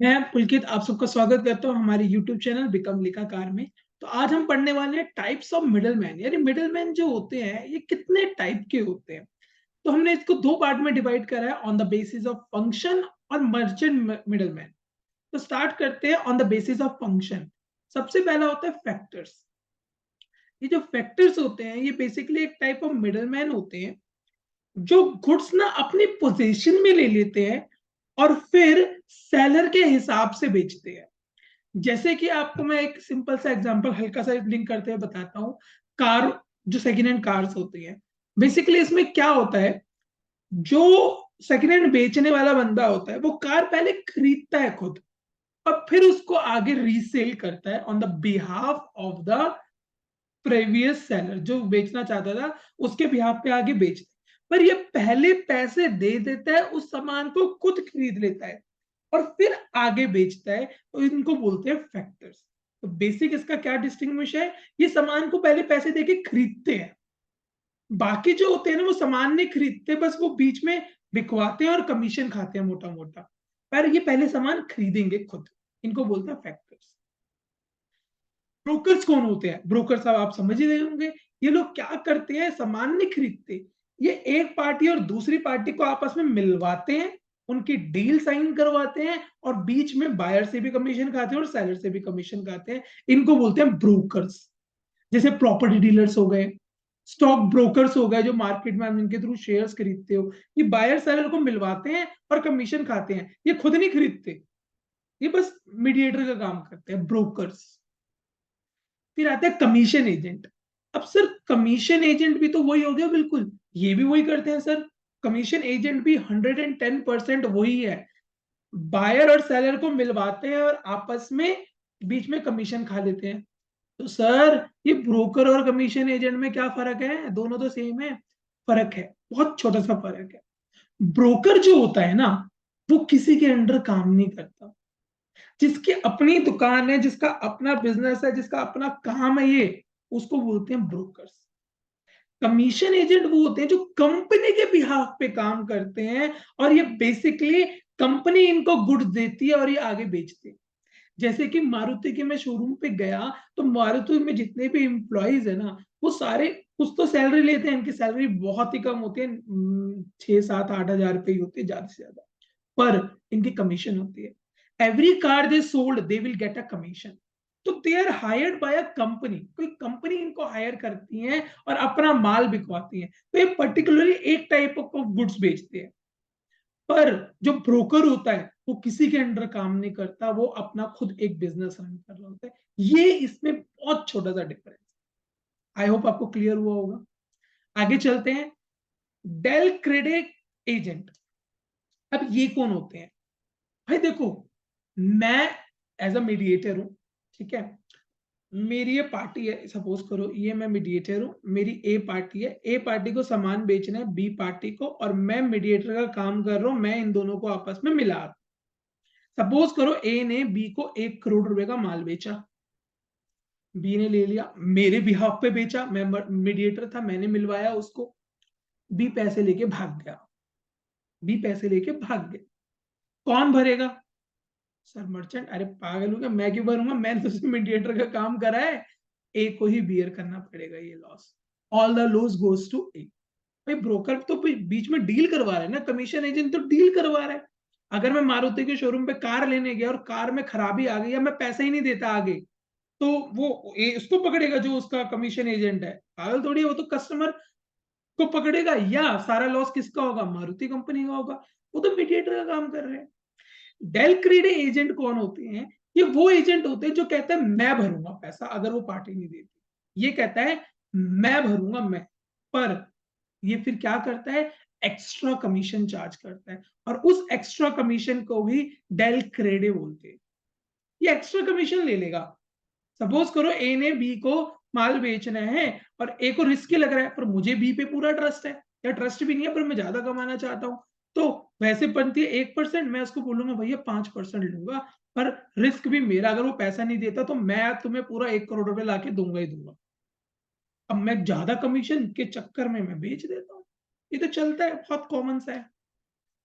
मैं पुलकित आप सबका स्वागत करता हूँ हमारे YouTube चैनल बिकम लिखाकार में। तो आज हम पढ़ने वाले हैं टाइप्स ऑफ मिडलमैन, यानी मिडलमैन जो होते हैं ये कितने टाइप के होते हैं। तो हमने इसको दो पार्ट में डिवाइड करा है, on the basis of function और मर्चेंट मिडलमैन। तो स्टार्ट करते हैं on the basis of function. सबसे पहला होता है फैक्टर्स। ये जो फैक्टर्स होते हैं ये बेसिकली एक टाइप ऑफ मिडलमैन होते हैं जो गुड्स ना अपनी पोजीशन में ले लेते हैं और फिर सेलर के हिसाब से बेचते हैं। जैसे कि आपको मैं एक सिंपल सा एग्जांपल हल्का सा लिंक करते हुए बताता हूँ। कार, जो सेकेंड हैंड कार्स होती है, बेसिकली इसमें क्या होता है, जो सेकेंड हैंड बेचने वाला बंदा होता है वो कार पहले खरीदता है खुद और फिर उसको आगे रीसेल करता है on the behalf of the previous seller. जो बेचना चाहता था उसके बिहाफ पे आगे बेचता है, पर ये पहले पैसे दे देता है, उस सामान को खुद खरीद लेता है और फिर आगे बेचता है। तो इनको बोलते हैं फैक्टर्स। तो बेसिक इसका क्या डिस्टिंग्विश है, ये सामान को पहले पैसे देके खरीदते हैं, बाकी जो होते हैं ना वो सामान नहीं खरीदते, बस वो बीच में बिकवाते हैं और कमीशन खाते हैं मोटा मोटा, पर ये पहले सामान खरीदेंगे खुद। इनको बोलते हैं फैक्टर्स। ब्रोकर्स कौन होते हैं? ब्रोकर्स आप समझ ही गए होंगे। ये लोग क्या करते हैं, सामान नहीं खरीदते, ये एक पार्टी और दूसरी पार्टी को आपस में मिलवाते हैं, उनकी डील साइन करवाते हैं और बीच में बायर से भी कमीशन खाते हैं और सेलर से भी कमीशन खाते हैं। इनको बोलते हैं ब्रोकर्स। जैसे प्रॉपर्टी डीलर्स हो गए, स्टॉक ब्रोकर्स हो गए, जो मार्केट में इनके थ्रू शेयर्स खरीदते हो, ये बायर सेलर को मिलवाते हैं और कमीशन खाते हैं, ये खुद नहीं खरीदते, ये बस मीडिएटर का काम करते हैं, ब्रोकर्स। फिर आता है कमीशन एजेंट। अब सर कमीशन एजेंट भी तो वही हो गया, बिल्कुल ये भी वही करते हैं सर। कमीशन एजेंट भी 110% वही है, बायर और सेलर को मिलवाते हैं और आपस में बीच में कमीशन खा लेते हैं। तो सर ये ब्रोकर और कमीशन एजेंट में क्या फर्क है? दोनों तो सेम है। फर्क है, बहुत छोटा सा फर्क है। ब्रोकर जो होता है ना, वो किसी के अंडर काम नहीं करता। जिसकी अपनी दुकान है, जिसका अपना बिजनेस है, जिसका अपना काम है, ये उसको बोलते हैं ब्रोकर्स। कमीशन एजेंट वो होते हैं जो कंपनी के बिहाफ पे काम करते हैं और ये बेसिकली कंपनी इनको गुड्स देती है और ये आगे बेचते हैं। जैसे कि मारुति के मैं शोरूम पे गया, तो मारुति में जितने भी एम्प्लॉइज है ना, वो सारे कुछ तो सैलरी लेते हैं, इनकी सैलरी बहुत ही कम होती है, 6 7 8 हजार रुपए ही होती है ज्यादा से ज्यादा, पर इनकी कमीशन होती है। Every car they sold they will get a commission. तो they are hired by a company, कोई कंपनी इनको हायर करती है और अपना माल बिकवाती है, तो ये पर्टिकुलरली एक टाइप ऑफ गुड्स बेचते हैं। पर जो ब्रोकर होता है वो किसी के अंडर काम नहीं करता, वो अपना खुद एक बिजनेस रन कर रहा होता है। ये इसमें बहुत छोटा सा डिफरेंस। आई होप आपको क्लियर हुआ होगा। आगे चलते हैं। Del credere agent. अब ये कौन होते हैं? भाई देखो, मैं एज अ मीडिएटर हूं, ठीक है। मेरी ये पार्टी है, सपोज करो ये मैं मीडिएटर हूं, मेरी ए पार्टी है, ए पार्टी को सामान बेचना है बी पार्टी को, और मैं मीडिएटर का काम कर रहा हूं, मैं इन दोनों को आपस में मिला। सपोज करो ए ने बी को 1 करोड़ रुपए का माल बेचा, बी ने ले लिया, मेरे बिहाफ पे बेचा, मैं मीडिएटर था, मैंने मिलवाया उसको। बी पैसे लेके भाग गया, बी पैसे लेके भाग गया, कौन भरेगा? Sir merchant. अरे पागल हो गया, मैं क्यों भरूंगा, मैंने तो मीडिएटर का काम करा है, ए को ही बियर करना पड़ेगा ये loss. All the loss goes to a. भाई ब्रोकर तो बीच में डील करवा रहा है ना, कमीशन एजेंट तो डील करवा रहा है। अगर मैं मारुति के शोरूम पे कार लेने गया और कार में खराबी आ गई या मैं पैसा ही नहीं देता आगे, तो वो उसको पकड़ेगा जो उसका कमीशन एजेंट है? पागल थोड़ी है, वो तो कस्टमर को पकड़ेगा। या सारा लॉस किसका होगा? मारुति कंपनी का होगा। वो तो मीडिएटर का काम कर रहे हैं। डेल क्रेडे एजेंट कौन होते हैं? ये वो एजेंट होते हैं जो कहता है मैं भरूंगा पैसा अगर वो पार्टी नहीं देती। ये कहता है मैं भरूंगा मैं, पर ये फिर क्या करता है, एक्स्ट्रा कमीशन चार्ज करता है, और उस एक्स्ट्रा कमीशन को भी डेल क्रेडे बोलते हैं। ये एक्स्ट्रा कमीशन ले लेगा। सपोज करो ए ने बी को माल बेचना है और ए को रिस्की लग रहा है, पर मुझे बी पे पूरा ट्रस्ट है, या ट्रस्ट भी नहीं है पर मैं ज्यादा कमाना चाहता हूं, तो वैसे बनती है 1%, मैं उसको बोलूंगा भैया 5% लूंगा, पर रिस्क भी मेरा, अगर वो पैसा नहीं देता तो मैं तुम्हें पूरा 1 करोड़ रुपए लाके दूंगा ही दूंगा। अब मैं ज्यादा कमीशन के चक्कर में मैं बेच देता हूँ। ये तो चलता है, बहुत कॉमन सा है।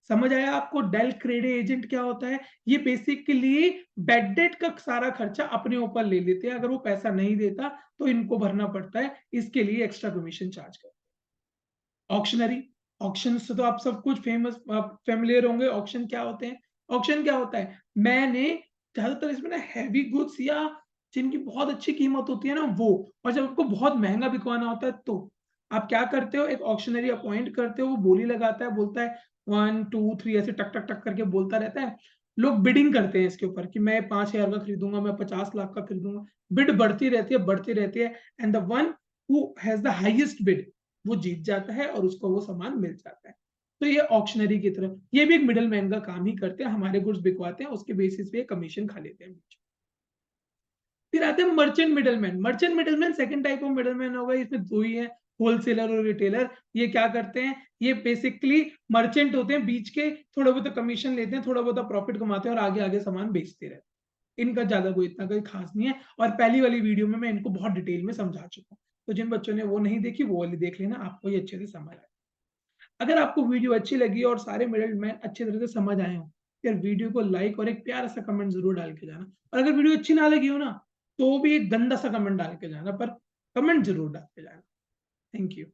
समझ आया आपको डेल क्रेडे एजेंट क्या होता है? ये बेसिकली बेड डेट का सारा खर्चा अपने ऊपर ले लेते हैं, अगर वो पैसा नहीं देता तो इनको भरना पड़ता है, इसके लिए एक्स्ट्रा कमीशन चार्ज करते हैं। ऑक्शनरी, ऑक्शन से तो आप सब कुछ फेमिलियर होंगे। ऑक्शन क्या होते हैं? ऑक्शन क्या होता है? मैंने ज्यादातर इसमें ना हैवी गुड्स या जिनकी बहुत अच्छी कीमत होती है ना वो, और जब आपको बहुत महंगा बिकवाना होता है तो आप क्या करते हो, एक ऑक्शनरी अपॉइंट करते हो, वो बोली लगाता है, बोलता है 1 2 3 ऐसे टक टक टक करके बोलता रहता है। लोग बिडिंग करते हैं इसके ऊपर कि मैं 5,000 का खरीदूंगा, मैं 50 लाख का खरीदूंगा। बिड बढ़ती रहती है, बढ़ती रहती है, and the one who has the highest bid वो जीत जाता है और उसको वो सामान मिल जाता है। तो ये ऑक्शनरी की तरह, ये भी एक मिडल मैन का काम ही करते हैं, हमारे गुड्स बिकवाते हैं, उसके बेसिस पे कमीशन खा लेते हैं। फिर आते हैं merchant middleman. Merchant middleman second type of middleman होगा, इसमें दो ही है, होलसेलर और रिटेलर। ये क्या करते हैं, ये बेसिकली मर्चेंट होते हैं बीच के, थोड़ा बहुत कमीशन लेते हैं, थोड़ा बहुत प्रॉफिट कमाते हैं और आगे आगे सामान बेचते रहते हैं। इनका ज्यादा कोई इतना कोई खास नहीं है, और पहली वाली वीडियो में मैं इनको बहुत डिटेल में समझा चुका हूँ, तो जिन बच्चों ने वो नहीं देखी वो वाली देख लेना, आपको ये अच्छे से समझ आए। अगर आपको वीडियो अच्छी लगी और सारे मिडलमैन अच्छी तरह से समझ आए हो, फिर वीडियो को लाइक और एक प्यारा सा कमेंट जरूर डाल के जाना। और अगर वीडियो अच्छी ना लगी हो ना, तो भी एक गंदा सा कमेंट डाल के जाना, पर कमेंट जरूर डाल के जाना। Thank you.